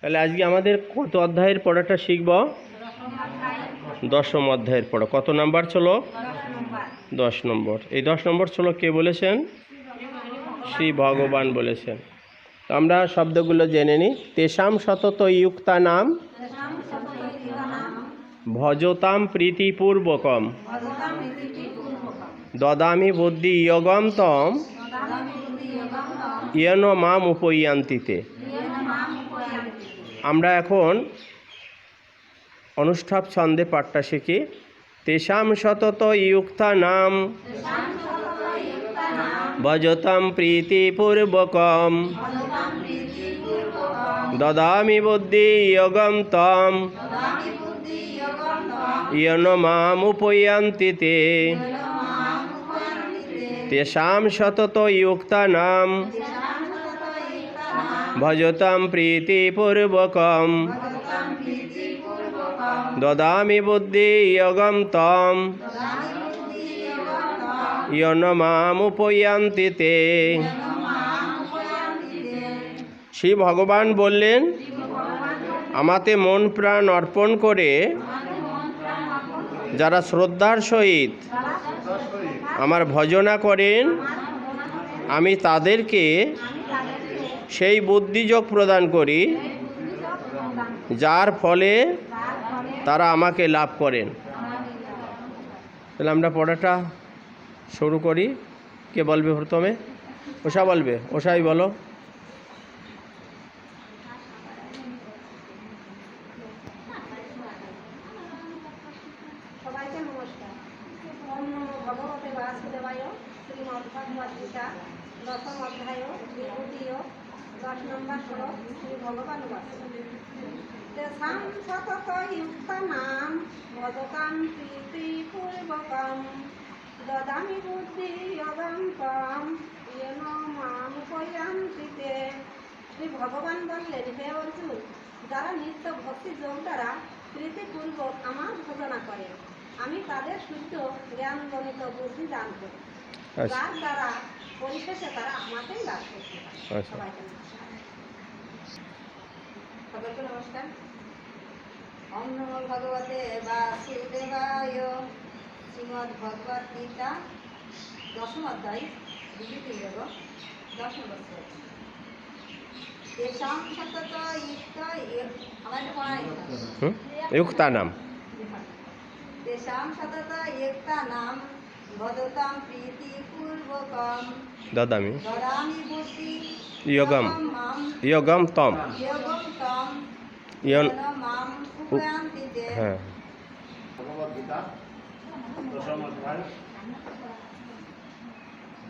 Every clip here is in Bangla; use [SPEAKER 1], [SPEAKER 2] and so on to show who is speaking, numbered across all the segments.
[SPEAKER 1] তাহলে আজকে আমাদের কত অধ্যায়ের পড়াটা শিখব? দশম অধ্যায়ের পড়া। কত নাম্বার ছিল? 10 নম্বর। এই 10 নম্বর ছিল কে বলেছেন? শ্রী ভগবান বলেছেন। তো আমরা শব্দগুলো জেনে নিই। তেষাম সতত ইয়ুক্তা নাম ভজতাম প্রীতিপূর্বকম দদামি বুদ্ধি ইয়গম তম ইয়ন মাম উপয়ান্তিতে। আমরা এখন অনুষ্ঠাপ ছন্দে পাঠটা শিখি। তেষাম সতত ইয়ুক্তা নাম ভজতাম প্রীতিপূর্বকম দদামি বুদ্ধি ইয়গম তম ইয়ন মাম উপয়ান্তিতে। তেষাম সতত ইয়ুক্তা নাম ভজতাম প্রীতিপূর্বকম দদামি বুদ্ধি ইয়গম তম ইয়ন মাম উপয়ান্তিতে। শ্রী ভগবান বললেন, আমাতে মন প্রাণ অর্পণ করে যারা শ্রদ্ধার সহিত আমার ভজনা করেন, আমি তাদেরকে সেই বুদ্ধিযোগ প্রদান করি যার ফলে তারা আমাকে লাভ করেন। তাহলে আমরা পড়াটা শুরু করি। কে বলবে প্রথমে? ওষা বলবে। ওষাই বলো।
[SPEAKER 2] সবাইকে নমস্কার। ওম নমো ভগবতে বাসুদেবায়। শ্রীমদ্ ভগবদ্ গীতা দশম অধ্যায় বিভূতিয় 10 নম্বর শ্লোক। শ্রী ভগবান বলেন, তেষাং সতত ইয়ুক্তানাং ভজতাং প্রীতিপূর্বকং দদামি বুদ্ধি যোগং তম ইয়েন মাম উপয়ান্তিতে। শ্রী ভগবান বললেন, হে অর্জুন, যারা নিত্য ভক্তি যোগ দ্বারা প্রীতিপূর্বক আমার ভজনা করে, আমি তাদের শুদ্ধ জ্ঞানজনিত বুদ্ধি দান করি, যার দ্বারা পরিশেষে তারা আমাকেই লাভ করতে পারে। সবাইকে নমস্কার। ওম নমো ভগবতে বাসুদেবায়। শ্রীমদ্ ভগবদ্ গীতা দশম অধ্যায় বিভূতি যোগ 10 নম্বর শ্লোক। তেষাং সতত
[SPEAKER 1] ইয়ুক্তা নাম
[SPEAKER 2] তেষাং সতত ইয়ুক্তা নাম ভজতাম প্রীতিপূর্বকম
[SPEAKER 1] দদামি
[SPEAKER 2] বুদ্ধি
[SPEAKER 1] ইয়গম তম ইয়ন
[SPEAKER 2] মাম উপয়ান্তিতে।
[SPEAKER 1] হ্যাঁ।
[SPEAKER 3] ভগবদ্ গীতা দশম অধ্যায়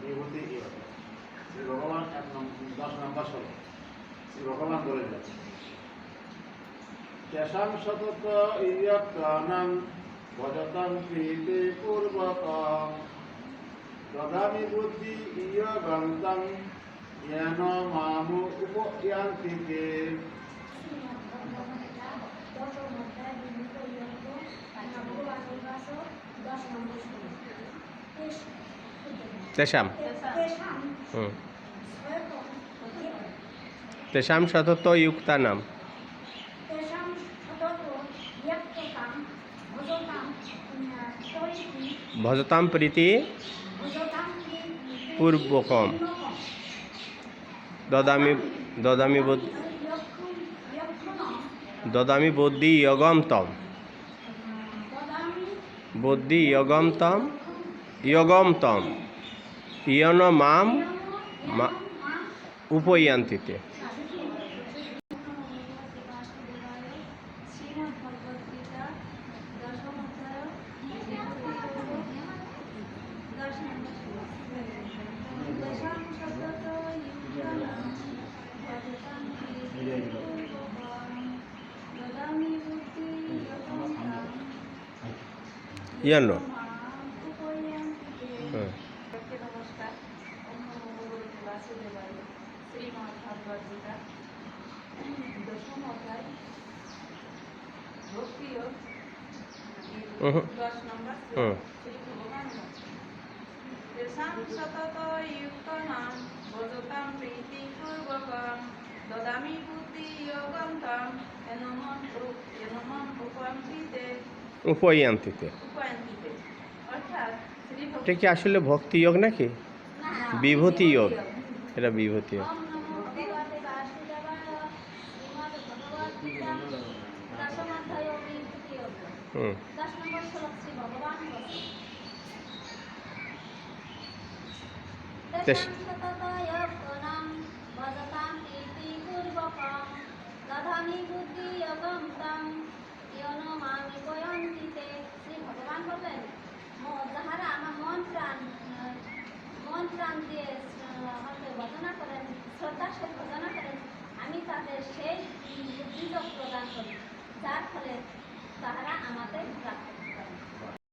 [SPEAKER 3] বিভূতি যোগ। শ্রী ভগবান 10 নম্বর শ্লোক। শ্রী ভগবান বলেছেন, তেষাং সতত ইয়ুক্তানাং ভজতাং প্রীতিপূর্বকং দদামি বুদ্ধি ইয়গম তম ইয়েন মাম উপয়ান্তিতে।
[SPEAKER 1] তেষাম তেষাম সতত ইয়ুক্তা নাম ভজতাম প্রীতি পূর্বকম দদামি বুদ্ধি ইয়গম তম ইয়ন মাম উপয়ান্তিতে। ইয়ান
[SPEAKER 2] নমস্কার। ওম নমো ভগবতে বাসুদেবায়। শ্রীমদ্ ভগবদ্ গীতা দশম অধ্যায় ভক্তি যোগ 10 নম্বর শ্লোক। শ্রী ভগবান বলেন, তেষাং সতত ইয়ুক্তানাং ভজতাং প্রীতিপূর্বকং দদামি বুদ্ধি যোগং তম
[SPEAKER 1] উপয়ান্তিতে।
[SPEAKER 2] উপায়ন্তিতে। অর্থাৎ শ্রী
[SPEAKER 1] এটা কি আসলে ভক্তি যোগ নাকি বিভূতি যোগ? এটা বিভূতি যোগ।
[SPEAKER 2] ওম নমো ভগবতে বাসুদেবায় শ্রীমদ্ ভগবদ গীতা দশমাধ্যায় বিভূতি যোগ।
[SPEAKER 1] হুম
[SPEAKER 2] 10 নম্বর শ্লোক শ্রী ভগবান বলেন তেষাং সততয় গুণং ভজতাং কীর্তিপূর্বকং দধামি বুদ্ধিযোগং তং ইয়নো মামি পয়ন্তিতে। শ্রী ভগবান বললেন যাহারা আমার মন প্রাণ দিয়ে আমাকে ভজনা করেন, শ্রদ্ধার সহিত ভজনা করেন, আমি তাদের সেই বুদ্ধিযোগ প্রদান করি, যার ফলে তাহারা আমাদের প্রাপ্ত